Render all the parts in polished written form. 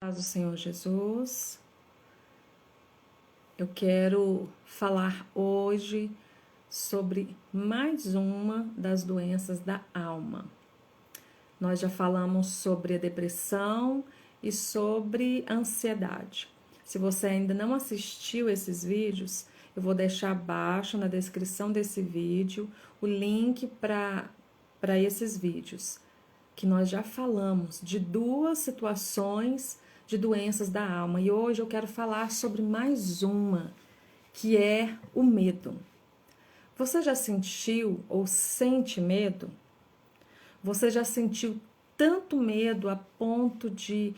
Paz do Senhor Jesus, eu quero falar hoje sobre mais uma das doenças da alma. Nós já falamos sobre a depressão e sobre a ansiedade. Se você ainda não assistiu esses vídeos, eu vou deixar abaixo na descrição desse vídeo o link para esses vídeos, que nós já falamos de duas situações de doenças da alma. E hoje eu quero falar sobre mais uma, que é o medo. Você já sentiu ou sente medo? Você já sentiu tanto medo a ponto de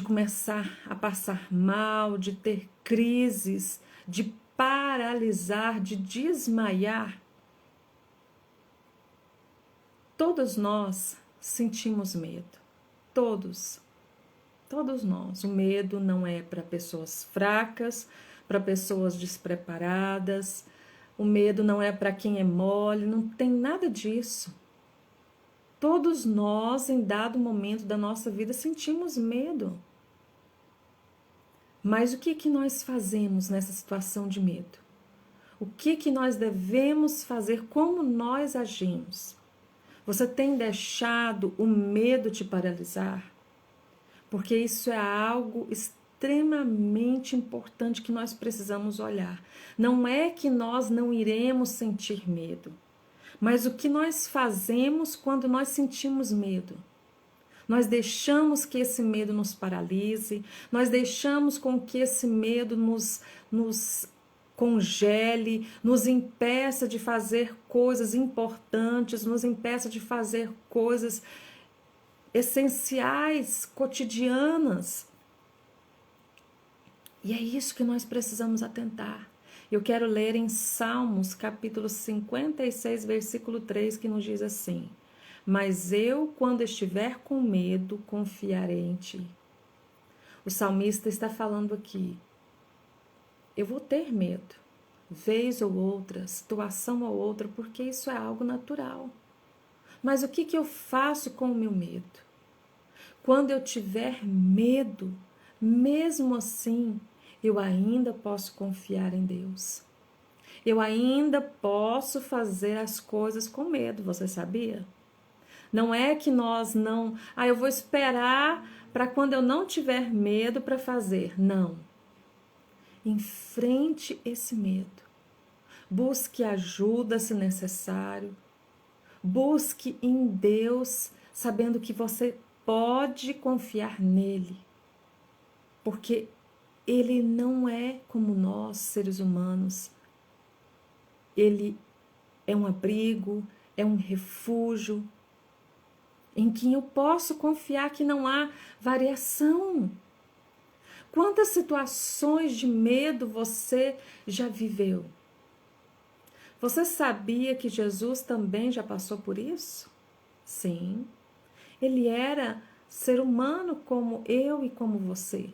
começar a passar mal, de ter crises, de paralisar, de desmaiar? Todos nós sentimos medo. Todos. Todos nós. O medo não é para pessoas fracas, para pessoas despreparadas. O medo não é para quem é mole, não tem nada disso. Todos nós, em dado momento da nossa vida, sentimos medo. Mas o que nós fazemos nessa situação de medo? O que nós devemos fazer? Como nós agimos? Você tem deixado o medo te paralisar? Porque isso é algo extremamente importante que nós precisamos olhar. Não é que nós não iremos sentir medo, mas o que nós fazemos quando nós sentimos medo? Nós deixamos que esse medo nos paralise, nós deixamos com que esse medo nos congele, nos impeça de fazer coisas importantes, nos impeça de fazer coisas essenciais, cotidianas. E é isso que nós precisamos atentar. Eu quero ler em Salmos, capítulo 56, versículo 3, que nos diz assim: Mas eu, quando estiver com medo, confiarei em ti. O salmista está falando aqui: eu vou ter medo, vez ou outra, situação ou outra, porque isso é algo natural. Mas o que eu faço com o meu medo? Quando eu tiver medo, mesmo assim, eu ainda posso confiar em Deus. Eu ainda posso fazer as coisas com medo, você sabia? Não é que nós não... eu vou esperar para quando eu não tiver medo para fazer. Não. Enfrente esse medo. Busque ajuda se necessário. Busque em Deus, sabendo que você pode confiar nele. Porque ele não é como nós, seres humanos. Ele é um abrigo, é um refúgio, em quem eu posso confiar que não há variação. Quantas situações de medo você já viveu? Você sabia que Jesus também já passou por isso? Sim. Ele era ser humano como eu e como você.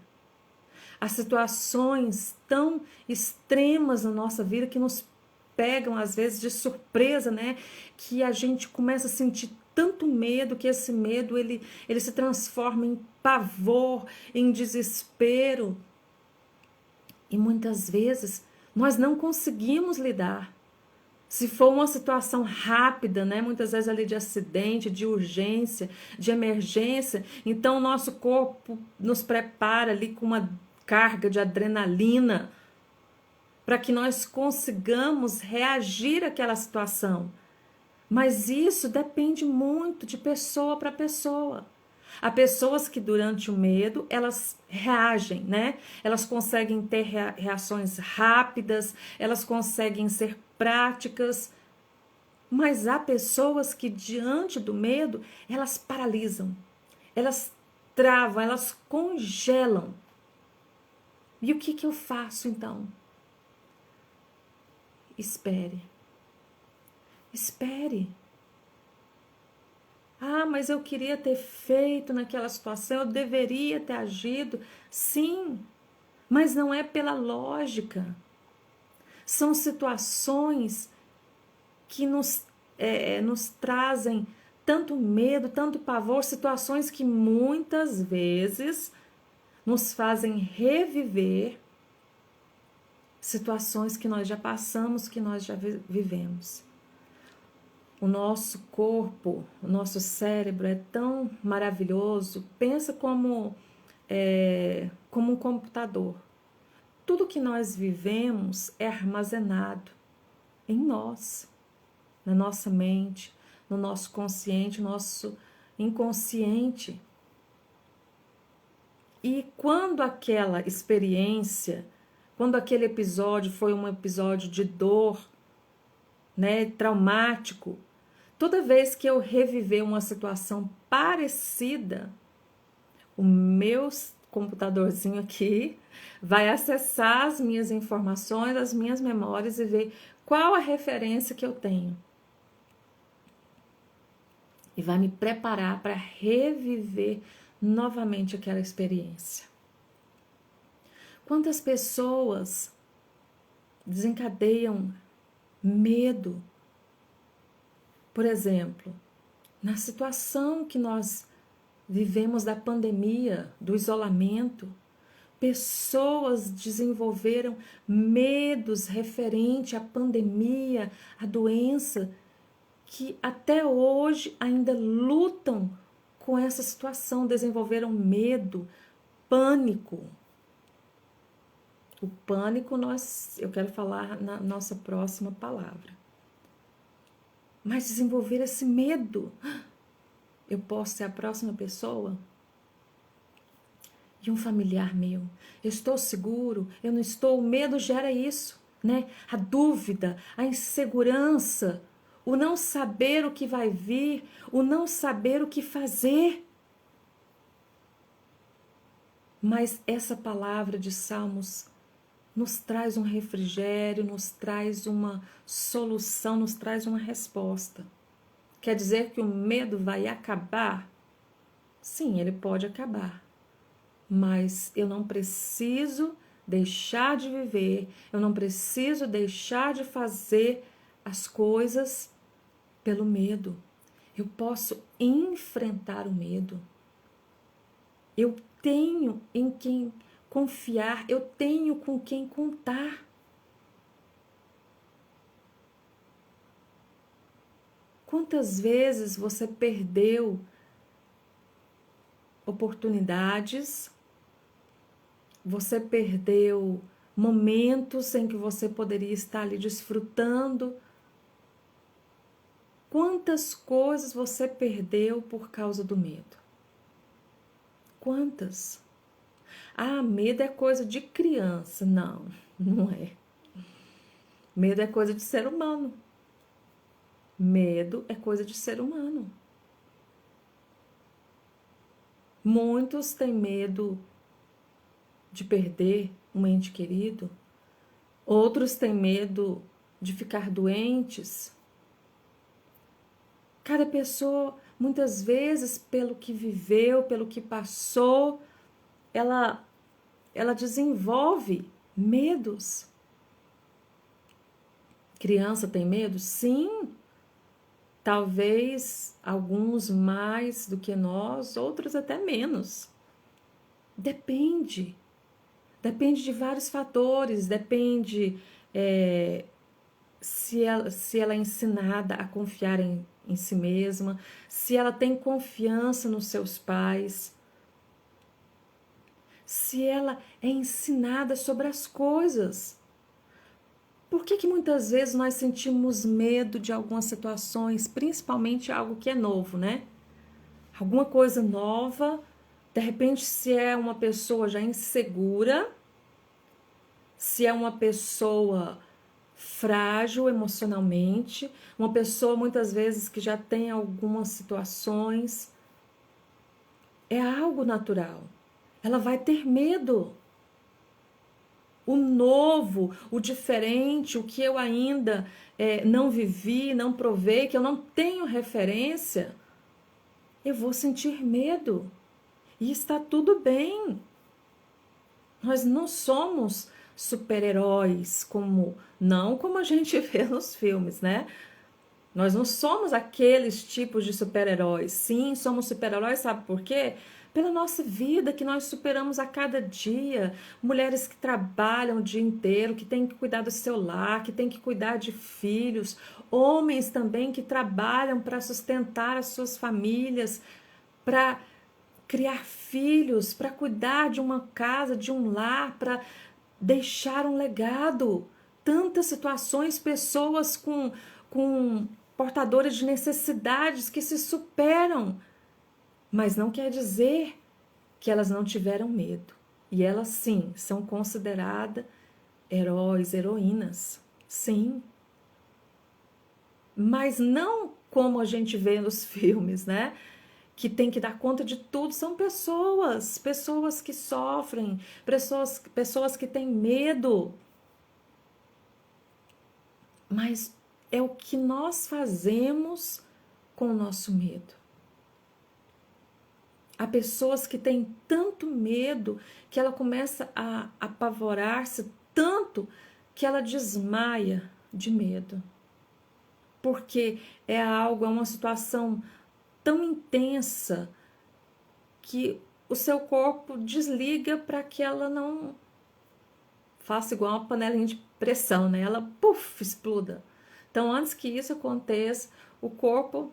As situações tão extremas na nossa vida que nos pegam às vezes de surpresa, né? Que a gente começa a sentir tanto medo que esse medo ele se transforma em pavor, em desespero. E muitas vezes nós não conseguimos lidar. Se for uma situação rápida, né, muitas vezes ali de acidente, de urgência, de emergência, então o nosso corpo nos prepara ali com uma carga de adrenalina para que nós consigamos reagir àquela situação. Mas isso depende muito de pessoa para pessoa. Há pessoas que durante o medo, elas reagem, né? Elas conseguem ter reações rápidas, elas conseguem ser práticas, mas há pessoas que diante do medo, elas paralisam, elas travam, elas congelam. E o que eu faço então? Espere. Espere. Mas eu queria ter feito naquela situação, eu deveria ter agido. Sim, mas não é pela lógica. São situações que nos trazem tanto medo, tanto pavor, situações que muitas vezes nos fazem reviver situações que nós já passamos, que nós já vivemos. O nosso corpo, o nosso cérebro é tão maravilhoso. Pensa como um computador. Tudo que nós vivemos é armazenado em nós, na nossa mente, no nosso consciente, no nosso inconsciente. E quando aquela experiência, quando aquele episódio foi um episódio de dor, né, traumático, toda vez que eu reviver uma situação parecida, o meu computadorzinho aqui vai acessar as minhas informações, as minhas memórias e ver qual a referência que eu tenho. E vai me preparar para reviver novamente aquela experiência. Quantas pessoas desencadeiam medo? Por exemplo, na situação que nós vivemos da pandemia, do isolamento, pessoas desenvolveram medos referente à pandemia, à doença, que até hoje ainda lutam com essa situação, desenvolveram medo, pânico. O pânico eu quero falar na nossa próxima palavra. Mas desenvolver esse medo, eu posso ser a próxima pessoa? E um familiar meu, eu estou seguro, eu não estou, o medo gera isso, né? A dúvida, a insegurança, o não saber o que vai vir, o não saber o que fazer. Mas essa palavra de Salmos nos traz um refrigério, nos traz uma solução, nos traz uma resposta. Quer dizer que o medo vai acabar? Sim, ele pode acabar. Mas eu não preciso deixar de viver, eu não preciso deixar de fazer as coisas pelo medo. Eu posso enfrentar o medo. Eu tenho em quem confiar, eu tenho com quem contar. Quantas vezes você perdeu oportunidades, você perdeu momentos em que você poderia estar ali desfrutando? Quantas coisas você perdeu por causa do medo? Quantas? Ah, medo é coisa de criança. Não, não é. Medo é coisa de ser humano. Medo é coisa de ser humano. Muitos têm medo de perder um ente querido. Outros têm medo de ficar doentes. Cada pessoa, muitas vezes, pelo que viveu, pelo que passou, ela desenvolve medos. Criança tem medo? Sim. Talvez alguns mais do que nós, outros até menos. Depende. Depende de vários fatores. Depende se ela é ensinada a confiar em si mesma, se ela tem confiança nos seus pais, se ela é ensinada sobre as coisas. Por que muitas vezes nós sentimos medo de algumas situações, principalmente algo que é novo, né? Alguma coisa nova, de repente, se é uma pessoa já insegura, se é uma pessoa frágil emocionalmente, uma pessoa muitas vezes que já tem algumas situações, é algo natural. Ela vai ter medo. O novo, o diferente, o que eu ainda não vivi, não provei, que eu não tenho referência, eu vou sentir medo. E está tudo bem. Nós não somos super-heróis, não como a gente vê nos filmes, né? Nós não somos aqueles tipos de super-heróis. Sim, somos super-heróis, sabe por quê? pela nossa vida que nós superamos a cada dia. Mulheres que trabalham o dia inteiro, que têm que cuidar do seu lar, que têm que cuidar de filhos. Homens também que trabalham para sustentar as suas famílias, para criar filhos, para cuidar de uma casa, de um lar, para deixar um legado. Tantas situações, pessoas com portadores de necessidades que se superam. Mas não quer dizer que elas não tiveram medo. E elas, sim, são consideradas heróis, heroínas. Sim. Mas não como a gente vê nos filmes, né? Que tem que dar conta de tudo. São pessoas que sofrem, pessoas que têm medo. Mas é o que nós fazemos com o nosso medo. Há pessoas que têm tanto medo que ela começa a apavorar-se tanto que ela desmaia de medo. Porque é uma situação tão intensa que o seu corpo desliga para que ela não faça igual uma panelinha de pressão, né? Ela, exploda. Então, antes que isso aconteça, o corpo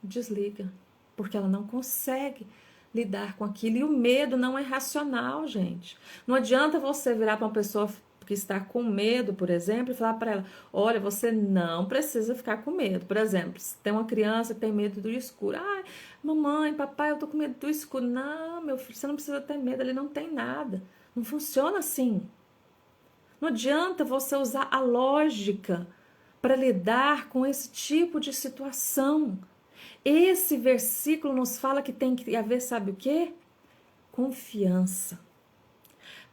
desliga, porque ela não consegue lidar com aquilo. E o medo não é racional, gente. Não adianta você virar para uma pessoa que está com medo, por exemplo, e falar para ela: olha, você não precisa ficar com medo. Por exemplo, se tem uma criança que tem medo do escuro. Ai, mamãe, papai, eu tô com medo do escuro. Não, meu filho, você não precisa ter medo, ele não tem nada. Não funciona assim. Não adianta você usar a lógica para lidar com esse tipo de situação. Esse versículo nos fala que tem que haver, sabe o quê? Confiança.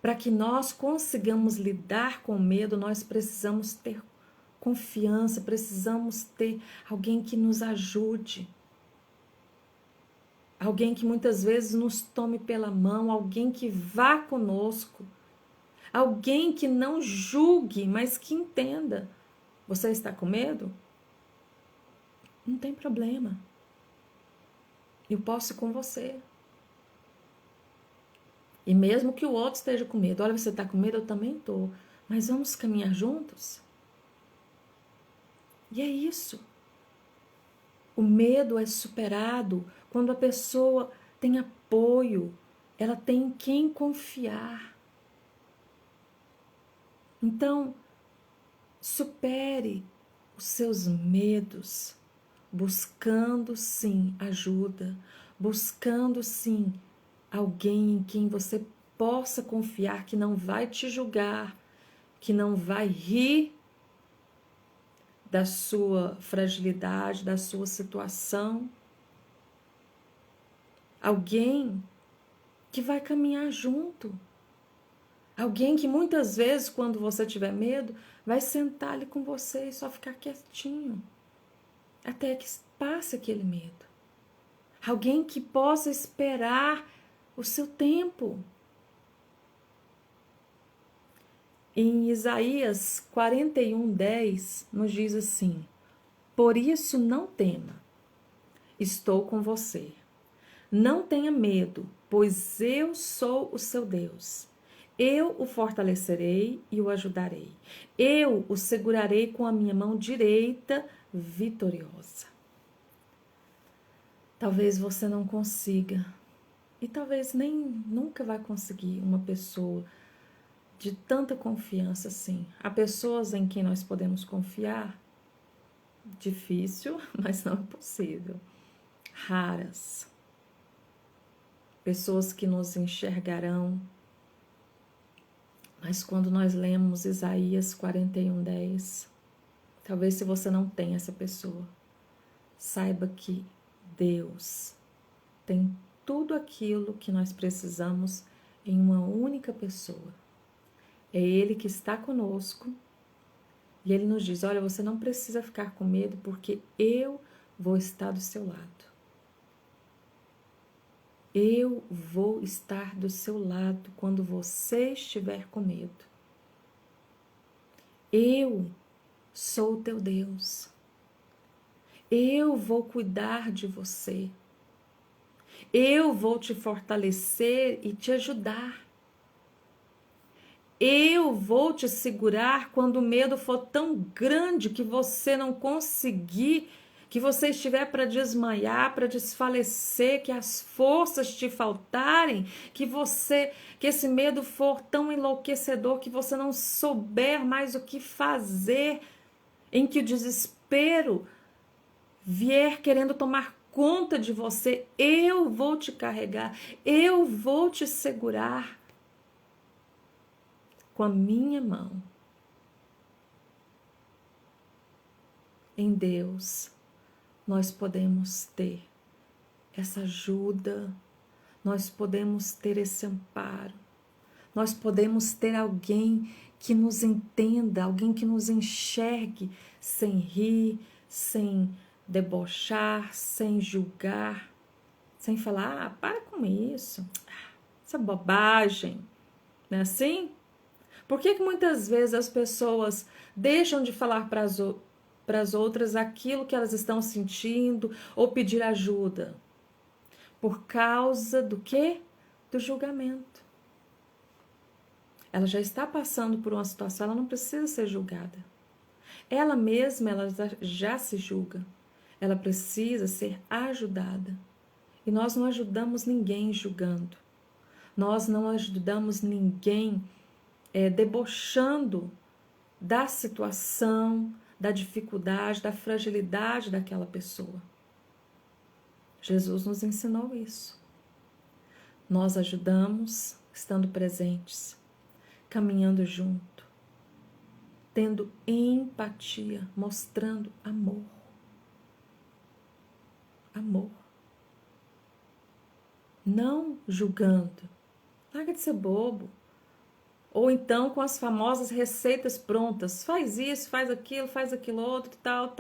Para que nós consigamos lidar com o medo, nós precisamos ter confiança, precisamos ter alguém que nos ajude. Alguém que muitas vezes nos tome pela mão, alguém que vá conosco. Alguém que não julgue, mas que entenda. Você está com medo? Não tem problema. Eu posso ir com você. E mesmo que o outro esteja com medo, olha, você está com medo, eu também estou. Mas vamos caminhar juntos? E é isso. O medo é superado quando a pessoa tem apoio, ela tem em quem confiar. Então, supere os seus medos, buscando sim ajuda, buscando sim alguém em quem você possa confiar, que não vai te julgar, que não vai rir da sua fragilidade, da sua situação. Alguém que vai caminhar junto. Alguém que muitas vezes, quando você tiver medo, vai sentar ali com você e só ficar quietinho, até que passe aquele medo. Alguém que possa esperar o seu tempo. Em Isaías 41:10, nos diz assim: por isso não tema, estou com você. Não tenha medo, pois eu sou o seu Deus. Eu o fortalecerei e o ajudarei. Eu o segurarei com a minha mão direita vitoriosa. Talvez você não consiga, e talvez nem nunca vai conseguir uma pessoa de tanta confiança assim. Há pessoas em quem nós podemos confiar? Difícil, mas não impossível. Raras. Pessoas que nos enxergarão. Mas quando nós lemos Isaías 41:10, talvez se você não tem essa pessoa, saiba que Deus tem tudo aquilo que nós precisamos em uma única pessoa. É Ele que está conosco e Ele nos diz: olha, você não precisa ficar com medo porque eu vou estar do seu lado. Eu vou estar do seu lado quando você estiver com medo. Eu sou o teu Deus. Eu vou cuidar de você. Eu vou te fortalecer e te ajudar. Eu vou te segurar quando o medo for tão grande que você não conseguir, que você estiver para desmaiar, para desfalecer, que as forças te faltarem, que esse medo for tão enlouquecedor que você não souber mais o que fazer, em que o desespero vier querendo tomar conta de você. Eu vou te carregar, eu vou te segurar com a minha mão. Em Deus, nós podemos ter essa ajuda, nós podemos ter esse amparo, nós podemos ter alguém que nos entenda, alguém que nos enxergue sem rir, sem debochar, sem julgar, sem falar, para com isso, isso é bobagem, não é assim? Por que muitas vezes as pessoas deixam de falar para as outras aquilo que elas estão sentindo ou pedir ajuda? Por causa do quê? Do julgamento. Ela já está passando por uma situação, ela não precisa ser julgada. Ela mesma, ela já se julga. Ela precisa ser ajudada. E nós não ajudamos ninguém julgando. Nós não ajudamos ninguém debochando da situação, da dificuldade, da fragilidade daquela pessoa. Jesus nos ensinou isso. Nós ajudamos estando presentes, caminhando junto, tendo empatia, mostrando amor. Amor. Não julgando. Larga de ser bobo. Ou então com as famosas receitas prontas. Faz isso, faz aquilo outro, tal.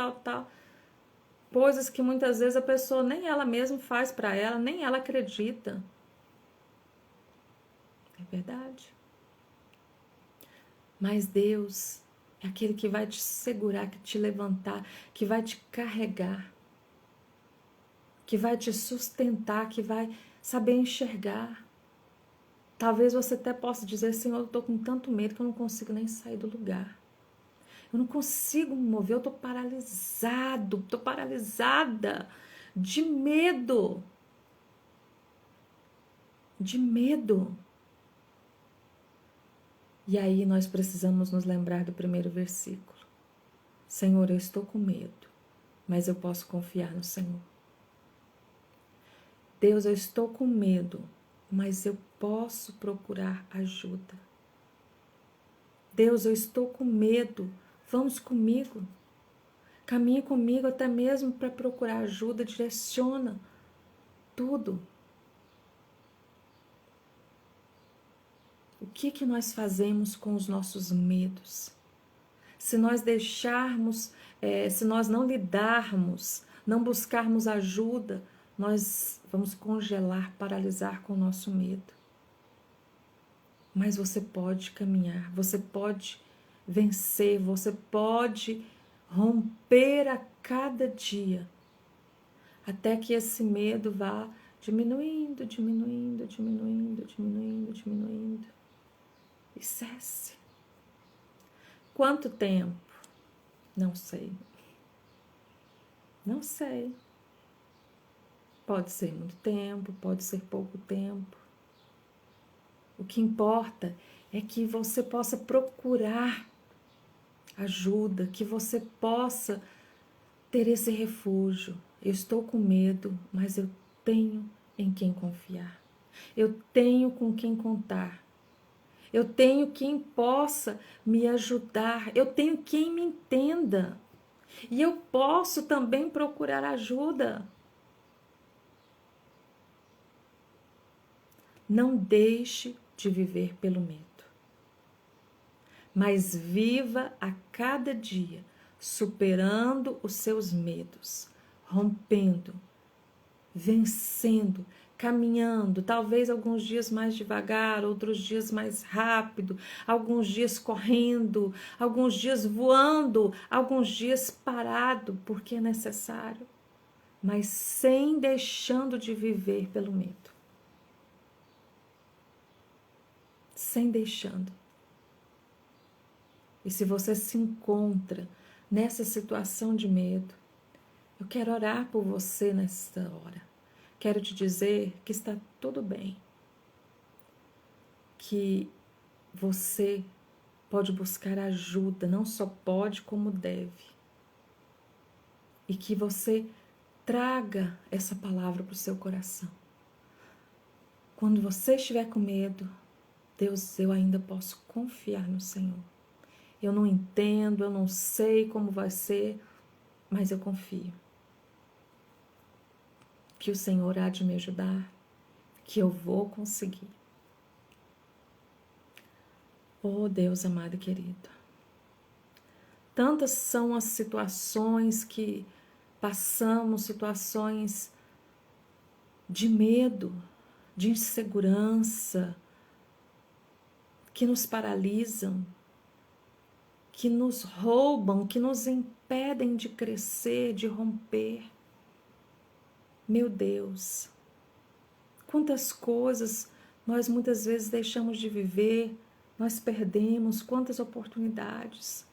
Coisas que muitas vezes a pessoa nem ela mesma faz para ela, nem ela acredita. É verdade. Mas Deus é aquele que vai te segurar, que te levantar, que vai te carregar, que vai te sustentar, que vai saber enxergar. Talvez você até possa dizer, Senhor, eu estou com tanto medo que eu não consigo nem sair do lugar. Eu não consigo me mover, eu estou paralisado, estou paralisada de medo. De medo. E aí nós precisamos nos lembrar do primeiro versículo. Senhor, eu estou com medo, mas eu posso confiar no Senhor. Deus, eu estou com medo, mas eu posso procurar ajuda. Deus, eu estou com medo, vamos comigo. Caminhe comigo até mesmo para procurar ajuda, direciona tudo. O que nós fazemos com os nossos medos? Se nós deixarmos, se nós não lidarmos, não buscarmos ajuda, nós vamos congelar, paralisar com o nosso medo. Mas você pode caminhar, você pode vencer, você pode romper a cada dia, até que esse medo vá diminuindo e cesse. Quanto tempo? Não sei. Não sei. Pode ser muito tempo, pode ser pouco tempo. O que importa é que você possa procurar ajuda, que você possa ter esse refúgio. Eu estou com medo, mas eu tenho em quem confiar. Eu tenho com quem contar. Eu tenho quem possa me ajudar. Eu tenho quem me entenda. E eu posso também procurar ajuda. Não deixe de viver pelo medo, mas viva a cada dia, superando os seus medos, rompendo, vencendo, caminhando, talvez alguns dias mais devagar, outros dias mais rápido, alguns dias correndo, alguns dias voando, alguns dias parado, porque é necessário. mas sem deixando de viver pelo medo. Sem deixando. E se você se encontra nessa situação de medo, eu quero orar por você nesta hora. Quero te dizer que está tudo bem. Que você pode buscar ajuda, não só pode, como deve. E que você traga essa palavra para o seu coração. Quando você estiver com medo, Deus, eu ainda posso confiar no Senhor. Eu não entendo, eu não sei como vai ser, mas eu confio. Que o Senhor há de me ajudar, que eu vou conseguir. Oh, Deus amado e querido. Tantas são as situações que passamos, situações de medo, de insegurança, que nos paralisam, que nos roubam, que nos impedem de crescer, de romper. Meu Deus, quantas coisas nós muitas vezes deixamos de viver, nós perdemos, quantas oportunidades.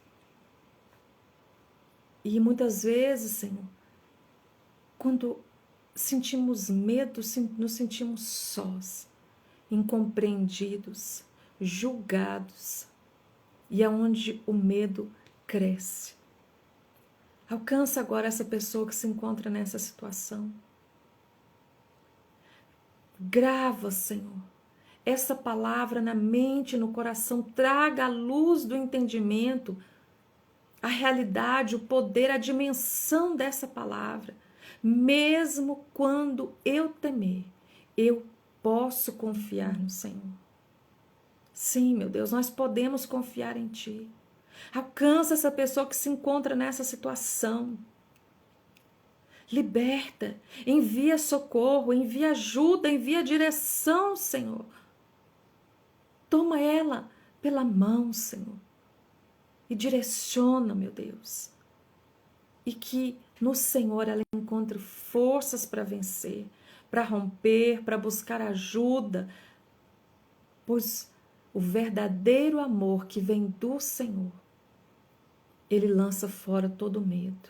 E muitas vezes, Senhor, quando sentimos medo, nos sentimos sós, incompreendidos, julgados, e é onde o medo cresce. Alcança agora essa pessoa que se encontra nessa situação. Grava, Senhor, essa palavra na mente, no coração, traga a luz do entendimento, a realidade, o poder, a dimensão dessa palavra. Mesmo quando eu temer, eu posso confiar no Senhor. Sim, meu Deus, nós podemos confiar em Ti. Alcança essa pessoa que se encontra nessa situação. Liberta, envia socorro, envia ajuda, envia direção, Senhor. Toma ela pela mão, Senhor, e direciona, meu Deus. E que no Senhor ela encontre forças para vencer, para romper, para buscar ajuda, pois o verdadeiro amor que vem do Senhor, ele lança fora todo medo.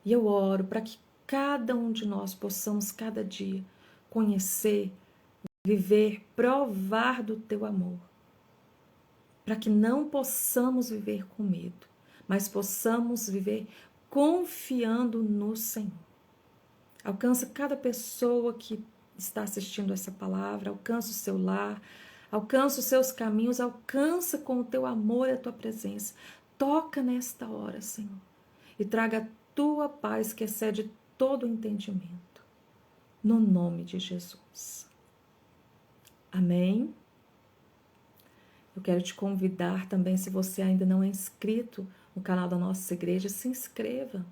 E eu oro para que cada um de nós possamos cada dia conhecer, viver, provar do teu amor. Para que não possamos viver com medo, mas possamos viver confiando no Senhor. Alcança cada pessoa que está assistindo essa palavra, alcança o seu lar, alcança os seus caminhos, alcança com o teu amor e a tua presença. Toca nesta hora, Senhor, e traga a tua paz que excede todo o entendimento. No nome de Jesus. Amém? Eu quero te convidar também, se você ainda não é inscrito no canal da nossa igreja, se inscreva.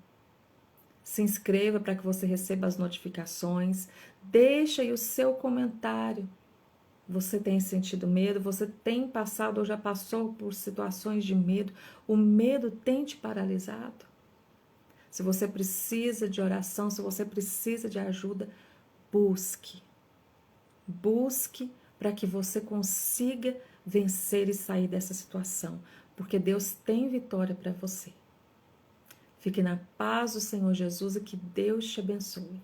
Se inscreva para que você receba as notificações. Deixa aí o seu comentário. Você tem sentido medo? Você tem passado ou já passou por situações de medo? O medo tem te paralisado? Se você precisa de oração, se você precisa de ajuda, busque. Busque para que você consiga vencer e sair dessa situação, porque Deus tem vitória para você. Fique na paz do Senhor Jesus e que Deus te abençoe.